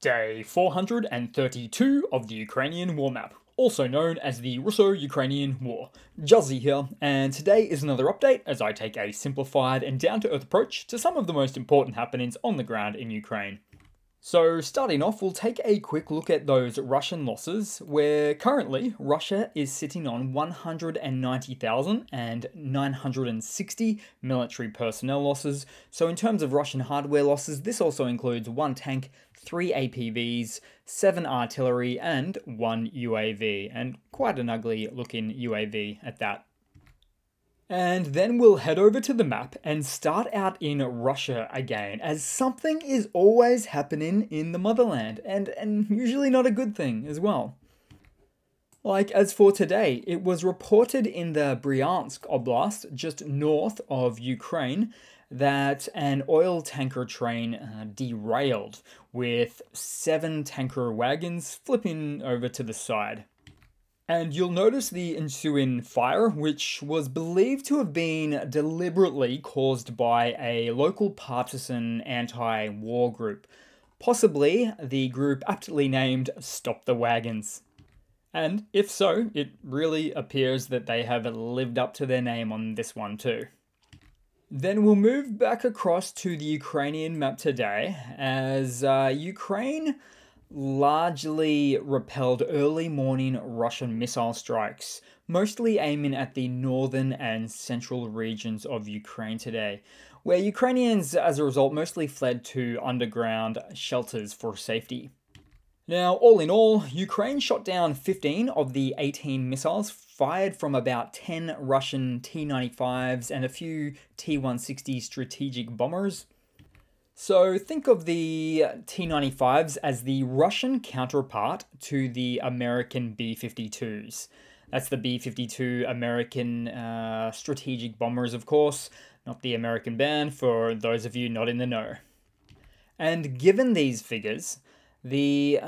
Day 432 of the Ukrainian War Map, also known as the Russo-Ukrainian War. Juzzy here, and today is another update as I take a simplified and down-to-earth approach to some of the most important happenings on the ground in Ukraine. So starting off, we'll take a quick look at those Russian losses, where currently Russia is sitting on 190,960 military personnel losses. So in terms of Russian hardware losses, this also includes 1 tank, 3 APVs, 7 artillery, and 1 UAV, and quite an ugly looking UAV at that. And then we'll head over to the map and start out in Russia again, as something is always happening in the motherland, and usually not a good thing as well. Like as for today, it was reported in the Bryansk Oblast, just north of Ukraine, that an oil tanker train derailed, with 7 tanker wagons flipping over to the side. And you'll notice the ensuing fire, which was believed to have been deliberately caused by a local partisan anti-war group, possibly the group aptly named Stop the Wagons. And if so, it really appears that they have lived up to their name on this one too. Then we'll move back across to the Ukrainian map today, as Ukraine largely repelled early morning Russian missile strikes, mostly aiming at the northern and central regions of Ukraine today, where Ukrainians as a result mostly fled to underground shelters for safety. Now, all in all, Ukraine shot down 15 of the 18 missiles fired from about 10 Russian T-95s and a few T-160 strategic bombers. So think of the T-95s as the Russian counterpart to the American B-52s. That's the B-52 American strategic bombers, of course, not the American band for those of you not in the know. And given these figures, the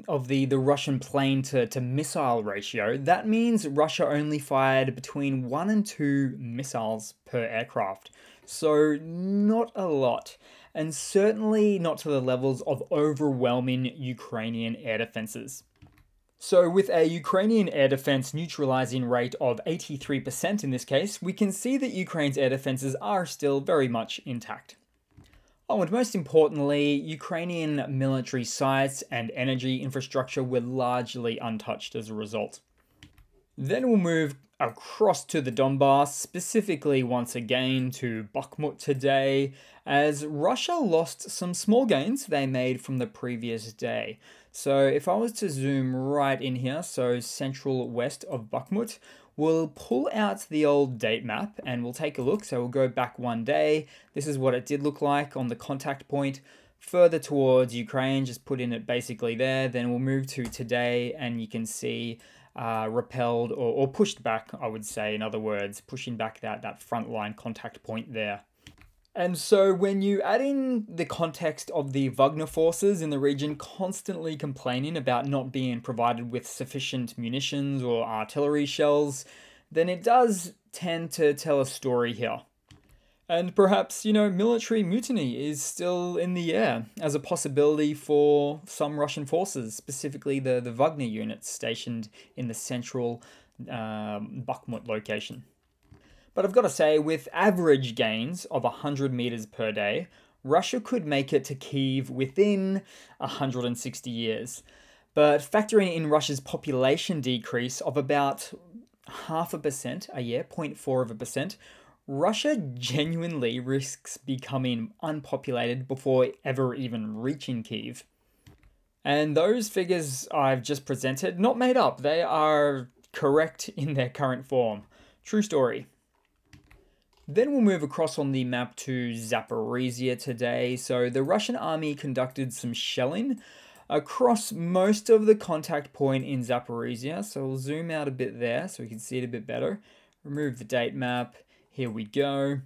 Russian plane to missile ratio, that means Russia only fired between 1 and 2 missiles per aircraft. So not a lot, and certainly not to the levels of overwhelming Ukrainian air defenses. So with a Ukrainian air defense neutralizing rate of 83% in this case, we can see that Ukraine's air defenses are still very much intact. Oh, and most importantly, Ukrainian military sites and energy infrastructure were largely untouched as a result. Then we'll move across to the Donbass, specifically once again to Bakhmut today, as Russia lost some small gains they made from the previous day. So if I was to zoom right in here, so central west of Bakhmut, we'll pull out the old date map and we'll take a look. So we'll go back one day. This is what it did look like on the contact point. Further towards Ukraine, just put in it basically there. Then we'll move to today and you can see repelled or pushed back, I would say, in other words, pushing back that front line contact point there. And so when you add in the context of the Wagner forces in the region constantly complaining about not being provided with sufficient munitions or artillery shells, then it does tend to tell a story here. And perhaps, military mutiny is still in the air as a possibility for some Russian forces, specifically the Wagner units stationed in the central Bakhmut location. But I've got to say, with average gains of 100 meters per day, Russia could make it to Kyiv within 160 years. But factoring in Russia's population decrease of about 0.5% a year, 0.4%, Russia genuinely risks becoming unpopulated before ever even reaching Kyiv. And those figures I've just presented, not made up, they are correct in their current form. True story. Then we'll move across on the map to Zaporizhia today. So the Russian army conducted some shelling across most of the contact point in Zaporizhia. So we'll zoom out a bit there so we can see it a bit better. Remove the date map. Here we go.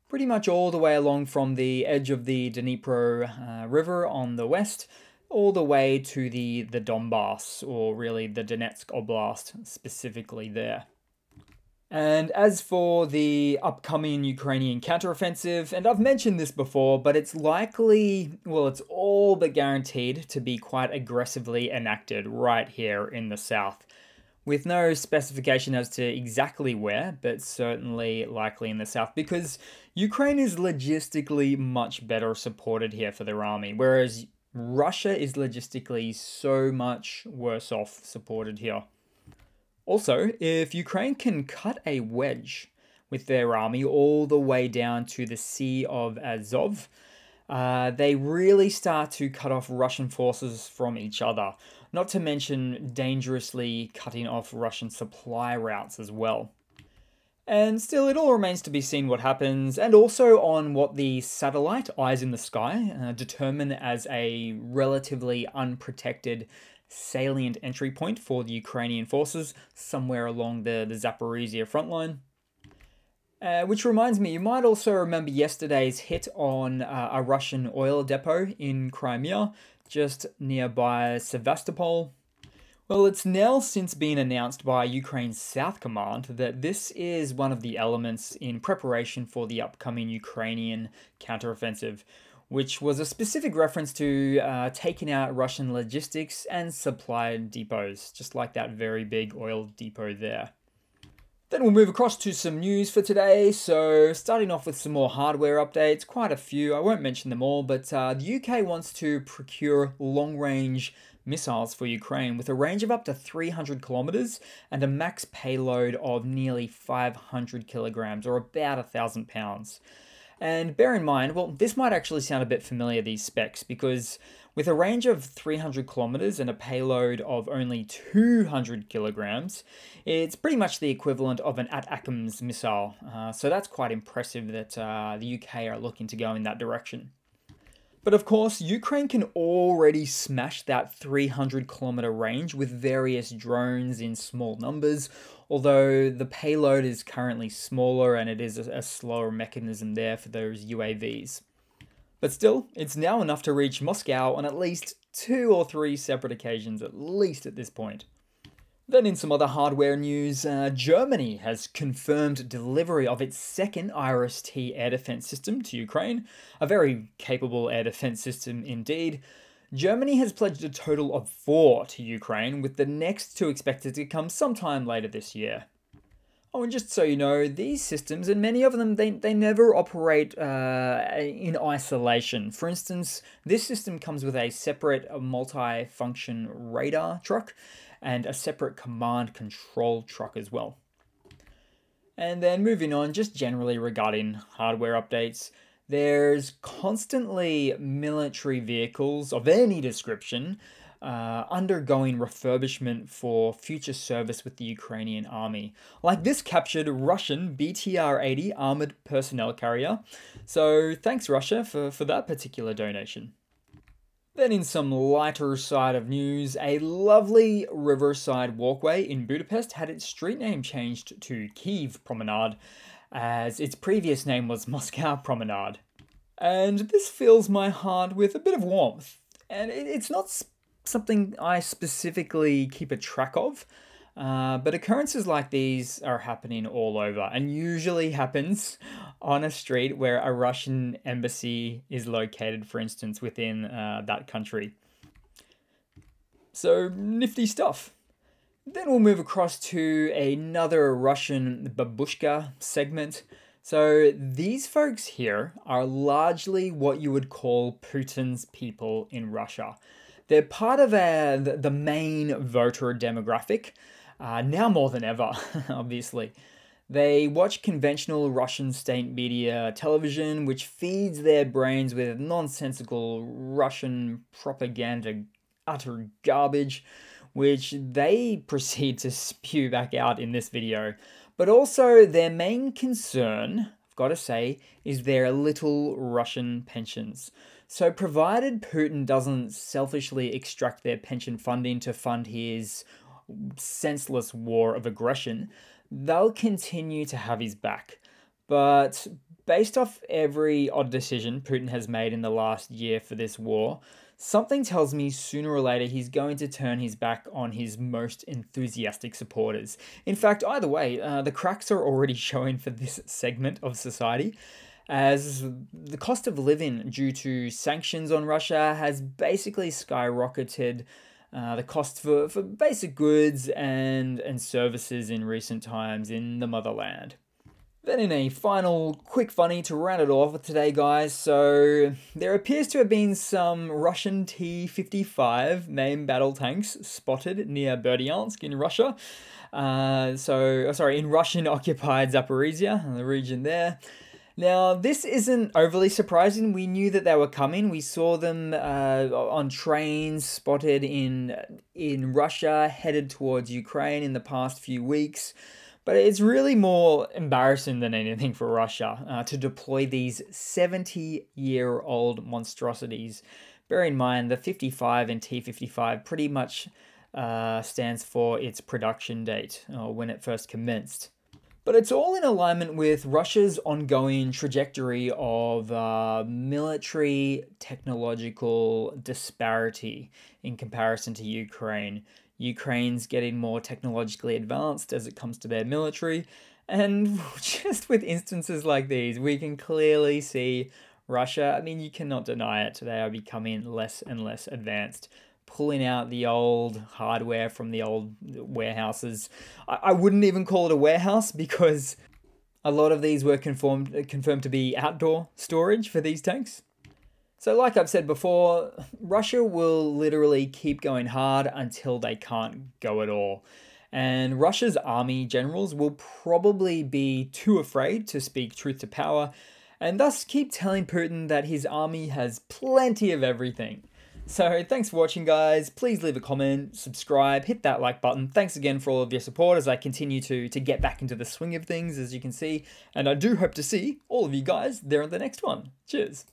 Pretty much all the way along from the edge of the Dnipro River on the west, all the way to the Donbass, or really the Donetsk Oblast specifically there. And as for the upcoming Ukrainian counteroffensive, and I've mentioned this before, but it's likely, well, it's all but guaranteed to be quite aggressively enacted right here in the south, with no specification as to exactly where, but certainly likely in the south, because Ukraine is logistically much better supported here for their army, whereas Russia is logistically so much worse off supported here. Also, if Ukraine can cut a wedge with their army all the way down to the Sea of Azov, they really start to cut off Russian forces from each other, not to mention dangerously cutting off Russian supply routes as well. And still, it all remains to be seen what happens, and also on what the satellite eyes in the sky determine as a relatively unprotected salient entry point for the Ukrainian forces somewhere along the Zaporizhia front line. Which reminds me, you might also remember yesterday's hit on a Russian oil depot in Crimea, just nearby Sevastopol. Well, it's now since been announced by Ukraine's South Command that this is one of the elements in preparation for the upcoming Ukrainian counteroffensive, which was a specific reference to taking out Russian logistics and supply depots, just like that very big oil depot there. Then we'll move across to some news for today. So starting off with some more hardware updates, quite a few. I won't mention them all, but the UK wants to procure long-range missiles for Ukraine with a range of up to 300 kilometers and a max payload of nearly 500 kilograms, or about 1,000 pounds. And bear in mind, well, this might actually sound a bit familiar, these specs, because with a range of 300 kilometers and a payload of only 200 kilograms, it's pretty much the equivalent of an ATACMS missile. So that's quite impressive that the UK are looking to go in that direction. But of course, Ukraine can already smash that 300 kilometer range with various drones in small numbers, although the payload is currently smaller and it is a slower mechanism there for those UAVs. But still, it's now enough to reach Moscow on at least 2 or 3 separate occasions, at least at this point. Then in some other hardware news, Germany has confirmed delivery of its second IRIS-T air defense system to Ukraine, a very capable air defense system indeed. Germany has pledged a total of 4 to Ukraine, with the next 2 expected to come sometime later this year. Oh, and just so you know, these systems, and many of them, they never operate in isolation. For instance, this system comes with a separate multi-function radar truck and a separate command control truck as well. And then moving on, just generally regarding hardware updates, there's constantly military vehicles of any description undergoing refurbishment for future service with the Ukrainian army. Like this captured Russian BTR-80 armored personnel carrier. So thanks Russia for that particular donation. Then in some lighter side of news, a lovely riverside walkway in Budapest had its street name changed to Kyiv Promenade, as its previous name was Moscow Promenade. And this fills my heart with a bit of warmth, and it's not something I specifically keep a track of, but occurrences like these are happening all over, and usually happens on a street where a Russian embassy is located, for instance, within that country. So, nifty stuff. Then we'll move across to another Russian babushka segment. So these folks here are largely what you would call Putin's people in Russia. They're part of the main voter demographic, now more than ever, obviously. They watch conventional Russian state media television, which feeds their brains with nonsensical Russian propaganda, utter garbage, which they proceed to spew back out in this video. But also their main concern, I've got to say, is their little Russian pensions. So provided Putin doesn't selfishly extract their pension funding to fund his senseless war of aggression, they'll continue to have his back. But based off every odd decision Putin has made in the last year for this war, something tells me sooner or later he's going to turn his back on his most enthusiastic supporters. In fact, either way, the cracks are already showing for this segment of society, as the cost of living due to sanctions on Russia has basically skyrocketed the cost for basic goods and services in recent times in the motherland. Then in a final quick funny to round it off today, guys, so there appears to have been some Russian T-55 main battle tanks spotted near Berdyansk in Russia. In Russian-occupied Zaporizhia, the region there. Now, this isn't overly surprising. We knew that they were coming. We saw them on trains spotted in Russia, headed towards Ukraine in the past few weeks. But it's really more embarrassing than anything for Russia to deploy these 70-year-old monstrosities. Bear in mind, the 55 and T-55 pretty much stands for its production date, or when it first commenced. But it's all in alignment with Russia's ongoing trajectory of military technological disparity in comparison to Ukraine. Ukraine's getting more technologically advanced as it comes to their military, and just with instances like these, we can clearly see Russia, I mean, you cannot deny it, they are becoming less and less advanced, pulling out the old hardware from the old warehouses. I wouldn't even call it a warehouse, because a lot of these were confirmed to be outdoor storage for these tanks. So like I've said before, Russia will literally keep going hard until they can't go at all. And Russia's army generals will probably be too afraid to speak truth to power, and thus keep telling Putin that his army has plenty of everything. So thanks for watching, guys. Please leave a comment, subscribe, hit that like button. Thanks again for all of your support as I continue to get back into the swing of things, as you can see. And I do hope to see all of you guys there in the next one. Cheers.